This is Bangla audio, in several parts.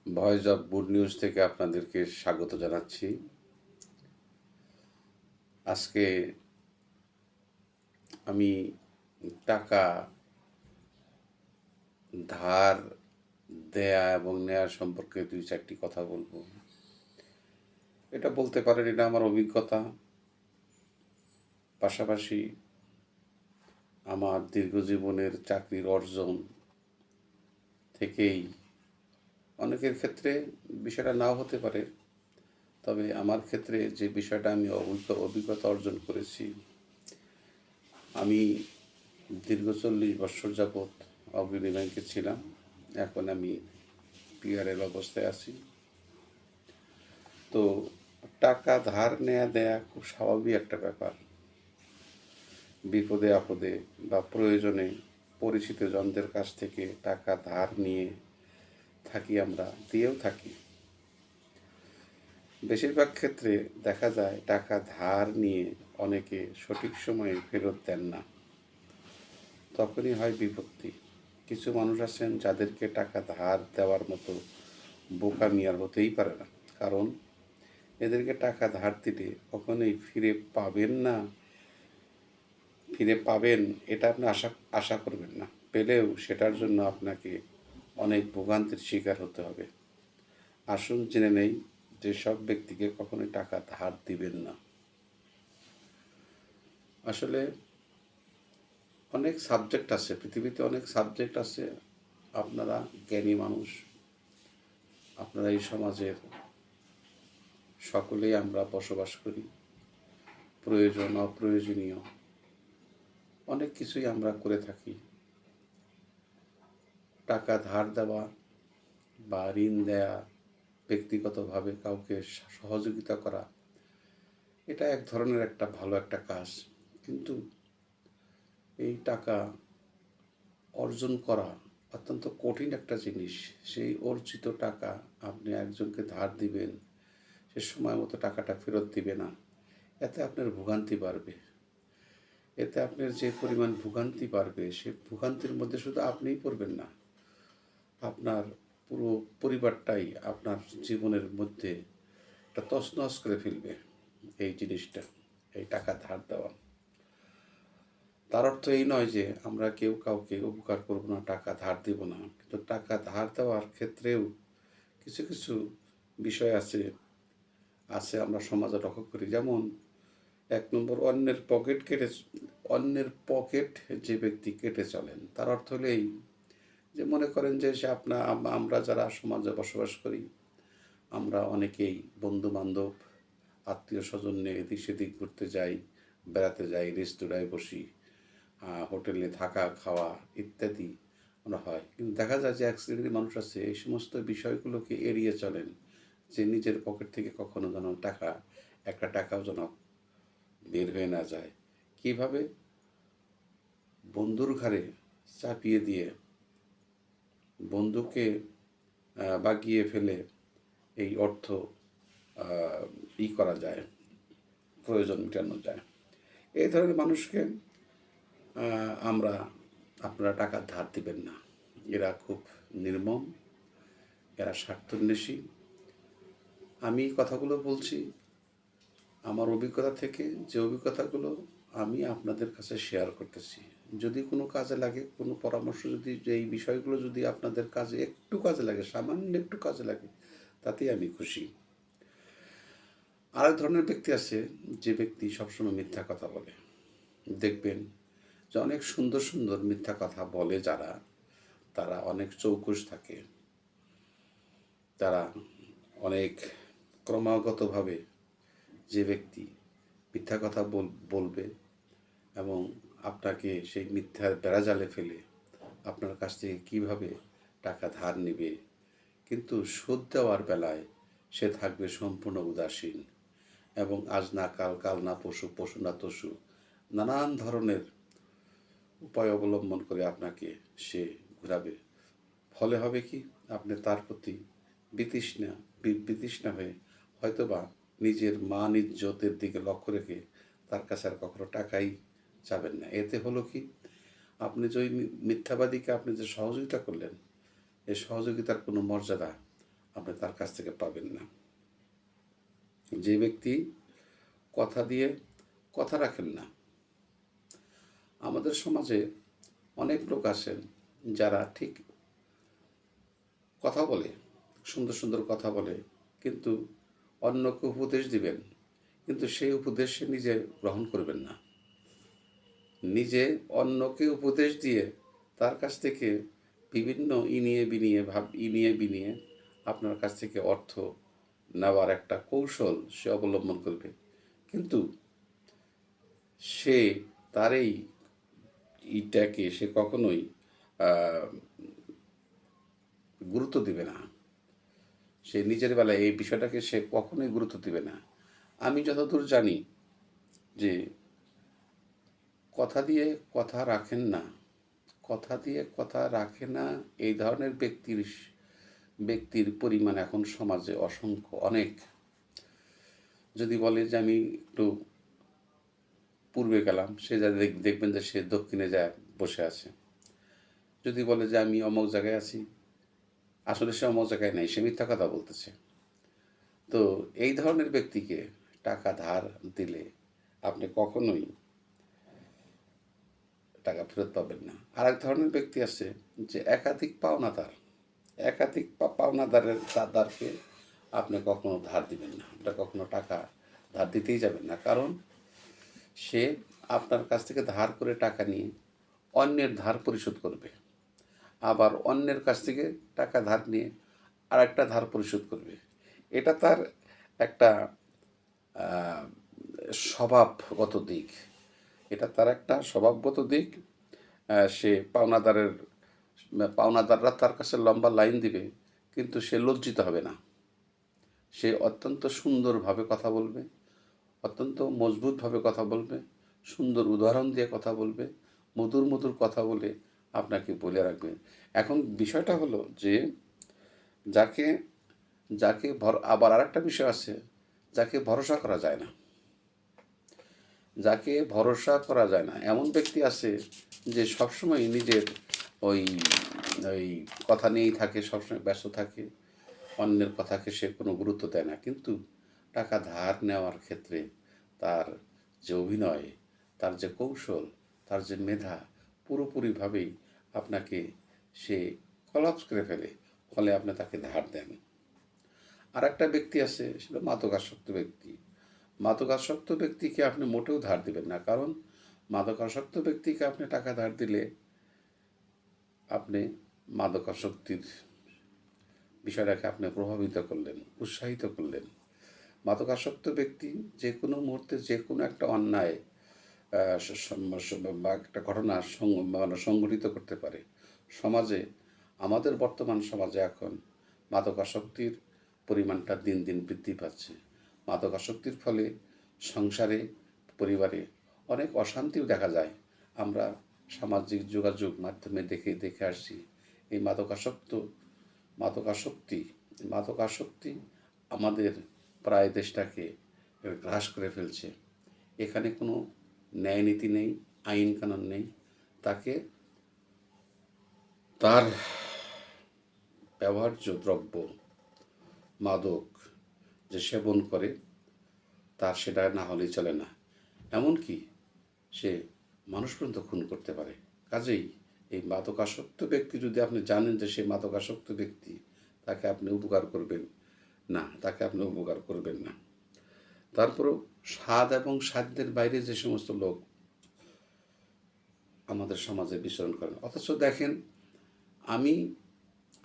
ভয়েস অফ গুড নিউজ থেকে আপনাদেরকে স্বাগত জানাচ্ছি। আজকে আমি টাকা ধার দেয়া এবং নেয়া সম্পর্কে 2-4টি কথা বলবো। এটা বলতে পারেন এটা আমার অভিজ্ঞতা, পাশাপাশি আমার দীর্ঘ জীবনের চাকরির অর্জন থেকেই অনেকের ক্ষেত্রে বিষয়টা নাও হতে পারে, তবে আমার ক্ষেত্রে যে বিষয়টা আমি অভিজ্ঞতা অর্জন করেছি, আমি দীর্ঘ 40 বছর যাবৎ অগ্রণী ব্যাংকে ছিলাম। এখন আমি পিআরের অবস্থায় আছি। তো টাকা ধার নেয়া দেয়া খুব স্বাভাবিক একটা ব্যাপার। বিপদে আপদে বা প্রয়োজনে পরিচিত জনদের কাছ থেকে টাকা ধার নিয়ে থাকি, আমরা দিয়েও থাকি। বেশিরভাগ ক্ষেত্রে দেখা যায় টাকা ধার নিয়ে অনেকে সঠিক সময়ে ফেরত দেন না, তখনই হয় বিপত্তি। কিছু মানুষ আছেন যাদেরকে টাকা ধার দেওয়ার মতো বোকামি আর হতেই পারে না, কারণ এদেরকে টাকা ধার দিলে কখনোই ফিরে পাবেন এটা আপনি আশা আশা করবেন না। পেলেও সেটার জন্য আপনাকে অনেক ভোগান্তির শিকার হতে হবে। আসুন জেনে নেই যে সব ব্যক্তিকে কখনোই টাকা ধার দিবেন না। আসলে অনেক সাবজেক্ট আছে, পৃথিবীতে অনেক সাবজেক্ট আছে। আপনারা জ্ঞানী মানুষ, আপনারা এই সমাজের সকলেই আমরা বসবাস করি। প্রয়োজন অপ্রয়োজনীয় অনেক কিছুই আমরা করে থাকি। টাকা ধার দেওয়া বা ঋণ দেয়া, ব্যক্তিগতভাবে কাউকে সহযোগিতা করা, এটা এক ধরনের একটা ভালো একটা কাজ। কিন্তু এই টাকা অর্জন করা অত্যন্ত কঠিন একটা জিনিস। সেই অর্জিত টাকা আপনি একজনকে ধার দিবেন, সে সময় মতো টাকাটা ফেরত দিবে না, এতে আপনার ভোগান্তি বাড়বে। এতে আপনার যে পরিমাণ ভোগান্তি বাড়বে, সে ভোগান্তির মধ্যে শুধু আপনিই পড়বেন না, আপনার পুরো পরিবারটাই আপনার জীবনের মধ্যে একটা তছনছ করে ফেলবে। এই জিনিসটা, এই টাকা ধার দেওয়া, তার অর্থ এই নয় যে আমরা কেউ কাউকে উপকার করব না, টাকা ধার দিব না। কিন্তু টাকা ধার দেওয়ার ক্ষেত্রেও কিছু কিছু বিষয় আছে আছে আমরা সমাজে লক্ষ্য করি। যেমন 1 নম্বর, অন্যের পকেট যে ব্যক্তি কেটে চলেন, তার অর্থ হলো এই যে মনে করেন যে সে আমরা যারা সমাজে বসবাস করি, আমরা অনেকেই বন্ধু বান্ধব আত্মীয় স্বজন নিয়ে এদিক সেদিক ঘুরতে যাই, বেড়াতে যাই, রেস্তোরাঁয় বসি, হোটেলে থাকা খাওয়া ইত্যাদি আমরা হয়। কিন্তু দেখা যায় যে এক শ্রেণীর মানুষ আছে এই সমস্ত বিষয়গুলোকে এড়িয়ে চলেন, যে নিজের পকেট থেকে কখনো যেন একটা টাকাও যেন বের হয়ে না যায়। কিভাবে? বন্ধুর ঘাড়ে চাপিয়ে দিয়ে বন্ধুকে বাগিয়ে ফেলে এই অর্থ করা যায়, প্রয়োজন মেটানো যায়। এই ধরনের মানুষকে আপনারা টাকা ধার দিবেন না। এরা খুব নির্মম, এরা স্বার্থান্বেষী। আমি কথাগুলো বলছি আমার অভিজ্ঞতা থেকে, যে অভিজ্ঞতাগুলো আমি আপনাদের কাছে শেয়ার করতেছি। যদি কোনো কাজে লাগে, কোনো পরামর্শ যদি, যে এই বিষয়গুলো যদি আপনাদের কাজে একটু কাজে লাগে, সামান্য একটু কাজে লাগে, তাতেই আমি খুশি। আরেক ধরনের ব্যক্তি আছে, যে ব্যক্তি সবসময় মিথ্যা কথা বলে। দেখবেন যে অনেক সুন্দর সুন্দর মিথ্যা কথা বলে যারা, তারা অনেক চৌকুশ থাকে, তারা অনেক ক্রমাগতভাবে যে ব্যক্তি মিথ্যা কথা বলবে এবং আপনাকে সেই মিথ্যার বেড়াজালে ফেলে আপনার কাছ থেকে কীভাবে টাকা ধার নেবে, কিন্তু শোধ দেওয়ার বেলায় সে থাকবে সম্পূর্ণ উদাসীন এবং আজ না কাল, কাল না পরশু, পরশু না তরশু, নানান ধরনের উপায় অবলম্বন করে আপনাকে সে ঘুরাবে। ফলে হবে কি, আপনি তার প্রতি বিতৃষ্ণা হয়ে হয়তোবা নিজের মান ইজ্জতের দিকে লক্ষ্য রেখে তার কাছে আর কখনো টাকাই চাবেন না। এতে হলো কি, আপনি যে ওই মিথ্যাবাদীকে আপনি যে সহযোগিতা করলেন, এই সহযোগিতার কোনো মর্যাদা আপনি তার কাছ থেকে পাবেন না। যে ব্যক্তি কথা দিয়ে কথা রাখেন না। আমাদের সমাজে অনেক লোক আছেন যারা ঠিক কথা বলে, সুন্দর সুন্দর কথা বলে, কিন্তু অন্যকে উপদেশ দিবেন, কিন্তু সেই উপদেশ সে নিজে গ্রহণ করবেন না। নিজে অন্যকে উপদেশ দিয়ে তার কাছ থেকে বিভিন্ন ইনিয়ে বিনিয়ে আপনার কাছ থেকে অর্থ নেওয়ার একটা কৌশল সে অবলম্বন করবে, কিন্তু সে তার এইটাকে সে কখনোই গুরুত্ব দিবে না। সে নিজের বেলায় এই বিষয়টাকে সে কখনোই গুরুত্ব দিবে না। আমি যতদূর জানি যে কথা দিয়ে কথা রাখেন না, কথা দিয়ে কথা রাখে না, এই ধরনের ব্যক্তির পরিমাণ এখন সমাজে অসংখ্য, অনেক। যদি বলে যে আমি একটু পূর্বে গেলাম, সে যা দেখবেন যে সে দক্ষিণে যায় বসে আছে। যদি বলে যে আমি অমুক জায়গায় আছি, আসলে সে অমুক জায়গায় নেই, সে মিথ্যা কথা বলতেছে। তো এই ধরনের ব্যক্তিকে টাকা ধার দিলে আপনি কখনোই টাকা ফেরত পাবেন না। আর এক ধরনের ব্যক্তি আছে যে একাধিক পাওনাদারকে আপনি কখনো ধার দিবেন না, আপনি কখনো টাকা ধার দিতেই যাবেন না। কারণ সে আপনার কাছ থেকে ধার করে টাকা নিয়ে অন্যের ধার পরিশোধ করবে, আবার অন্যের কাছ থেকে টাকা ধার নিয়ে আর একটা ধার পরিশোধ করবে। এটা তার একটা স্বভাবগত দিক। এটা তার একটা স্বভাবগত দিক। সে পাওনাদাররা তার কাছে লম্বা লাইন দিবে, কিন্তু সে লজ্জিত হবে না। সে অত্যন্ত সুন্দরভাবে কথা বলবে, অত্যন্ত মজবুতভাবে কথা বলবে, সুন্দর উদাহরণ দিয়ে কথা বলবে, মধুর মধুর কথা বলে আপনাকে বলে রাখবে। এখন বিষয়টা হলো যে যাকে যাকে আবার আরেকটা বিষয় আছে, যাকে ভরসা করা যায় না। যাকে ভরসা করা যায় না এমন ব্যক্তি আছে যে সবসময় নিজের ওই ওই কথা নিয়েই থাকে, সবসময় ব্যস্ত থাকে, অন্যের কথাকে সে কোনো গুরুত্ব দেয় না। কিন্তু টাকা ধার নেওয়ার ক্ষেত্রে তার যে অভিনয়, তার যে কৌশল, তার যে মেধা, পুরোপুরিভাবেই আপনাকে সে কলাপস করে ফেলে, ফলে আপনি তাকে ধার দেন। আর একটা ব্যক্তি আছে, সেটা মাদকাসক্ত ব্যক্তি। মাদকাসক্ত ব্যক্তিকে আপনি মোটেও ধার দিবেন না, কারণ মাদকাসক্ত ব্যক্তিকে আপনি টাকা ধার দিলে আপনি মাদকাসক্তির বিষয়টাকে আপনি প্রভাবিত করলেন, উৎসাহিত করলেন। মাদকাসক্ত ব্যক্তি যে কোনো মুহূর্তে যে কোনো একটা অন্যায় বা একটা ঘটনা সংঘটিত করতে পারে। সমাজে, আমাদের বর্তমান সমাজে এখন মাদকাসক্তির পরিমাণটা দিন দিন বৃদ্ধি পাচ্ছে। মাদকাসক্তির ফলে সংসারে, পরিবারে অনেক অশান্তিও দেখা যায়। আমরা সামাজিক যোগাযোগ মাধ্যমে দেখে আসছি এই মাদকাসক্তি আমাদের প্রায় দেশটাকে গ্রাস করে ফেলছে। এখানে কোনো ন্যায় নীতি নেই, আইন কানুন নেই। তাকে তার ব্যবহার্য দ্রব্য মাদক যে সেবন করে, তার সেটা না হলেই চলে না। এমনকি সে মানুষ পর্যন্ত খুন করতে পারে। কাজেই এই মাদকাসক্ত ব্যক্তি, যদি আপনি জানেন যে সে মাদকাসক্ত ব্যক্তি, তাকে আপনি উপকার করবেন না। তারপরেও স্বাদ এবং সাধ্যের বাইরে যে সমস্ত লোক আমাদের সমাজে বিচরণ করেন, অথচ দেখেন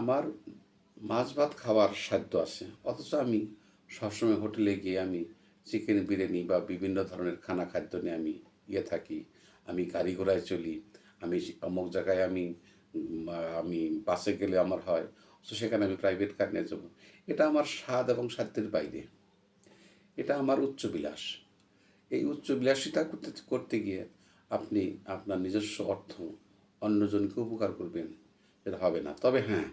আমার মাছ ভাত খাওয়ার সাধ্য আছে, অথচ আমি সবসময় হোটেলে গিয়ে আমি চিকেন বিরিয়ানি বা বিভিন্ন ধরনের খাদ্য নিয়ে আমি থাকি। আমি গাড়ি ঘোড়ায় চলি, আমি অমুক জায়গায় আমি বাসে গেলে আমার হয়, তো সেখানে আমি প্রাইভেট কার নিয়ে যাবো। এটা আমার স্বাদ এবং সাধ্যের বাইরে, এটা আমার উচ্চবিলাস। এই উচ্চবিলাসিতা করতে গিয়ে আপনি আপনার নিজস্ব অর্থ অন্যজনকে উপকার করবেন, এটা হবে না। তবে হ্যাঁ,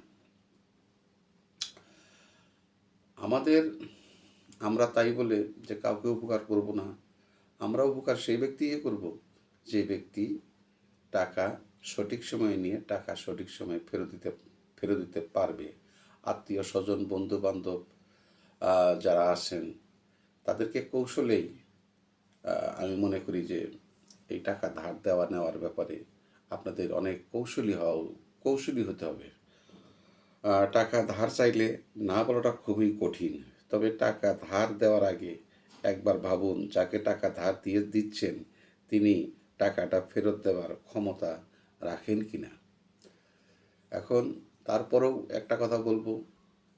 আমরা তাই বলে যে কাউকে উপকার করব না, আমরা উপকার সেই ব্যক্তিকে করব যে ব্যক্তি টাকা সঠিক সময়ে নিয়ে টাকা সঠিক সময়ে ফেরত দিতে পারবে। আত্মীয় স্বজন বন্ধু বান্ধব যারা আছেন তাদেরকে কৌশলেই আমি মনে করি যে এই টাকা ধার দেওয়া নেওয়ার ব্যাপারে আপনাদের অনেক কৌশলী হতে হবে। টাকা ধার চাইলে না বলাটা খুবই কঠিন, তবে টাকা ধার দেওয়ার আগে একবার ভাবুন যাকে টাকা ধার দিয়ে দিচ্ছেন তিনি টাকাটা ফেরত দেওয়ার ক্ষমতা রাখেন কি না। এখন তারপরেও একটা কথা বলবো,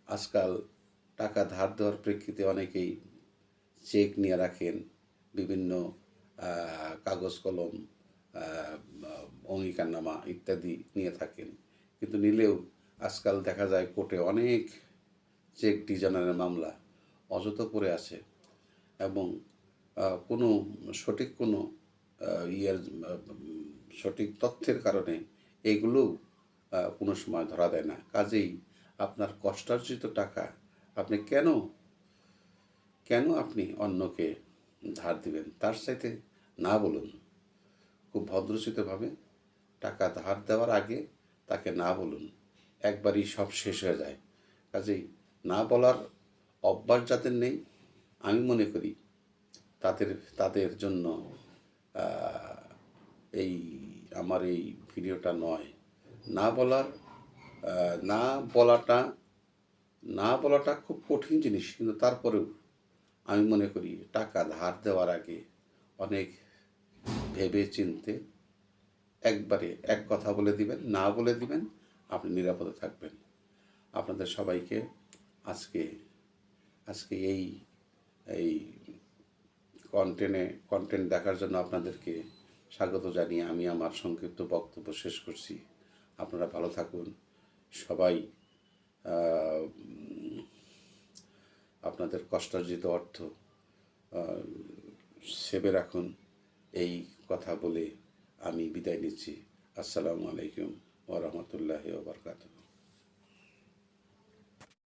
আজকাল টাকা ধার দেওয়ার প্রেক্ষিতে অনেকেই চেক নিয়ে রাখেন, বিভিন্ন কাগজ কলম, অঙ্গীকারনামা ইত্যাদি নিয়ে থাকেন, কিন্তু নিলেও আজকাল দেখা যায় কোর্টে অনেক চেক ডিজাইনের মামলা অযথা পড়ে আছে এবং কোনো সঠিক কোনো ইয়ের সঠিক তথ্যের কারণে এইগুলোও কোনো সময় ধরা দেয় না। কাজেই আপনার কষ্টার্জিত টাকা আপনি কেন আপনি অন্যকে ধার দিবেন? তার চাইতে না বলুন, খুব ভদ্রচিতভাবে টাকা ধার দেওয়ার আগে তাকে না বলুন, একবারই সব শেষ হয়ে যায়। কাজেই না বলার অভ্যাস যাদের নেই, আমি মনে করি তাদের জন্য এই আমার এই ভিডিওটা নয়। না বলার না বলাটা না বলাটা খুব কঠিন জিনিস, কিন্তু তারপরেও আমি মনে করি টাকা ধার দেওয়ার আগে অনেক ভেবে চিনতে একবারে এক কথা বলে দিবেন, না বলে দিবেন, আপনি নিরাপদে থাকবেন। আপনাদের সবাইকে আজকে আজকে এই এই কন্টেন্ট দেখার জন্য আপনাদেরকে স্বাগত জানিয়ে আমি আমার সংক্ষিপ্ত বক্তব্য শেষ করছি। আপনারা ভালো থাকুন, সবাই আপনাদের কষ্টার্জিত অর্থ সেভে রাখুন। এই কথা বলে আমি বিদায় নিচ্ছি। আসসালামু আলাইকুম ওয়া রাহমাতুল্লাহি ওয়া বারাকাতুহু।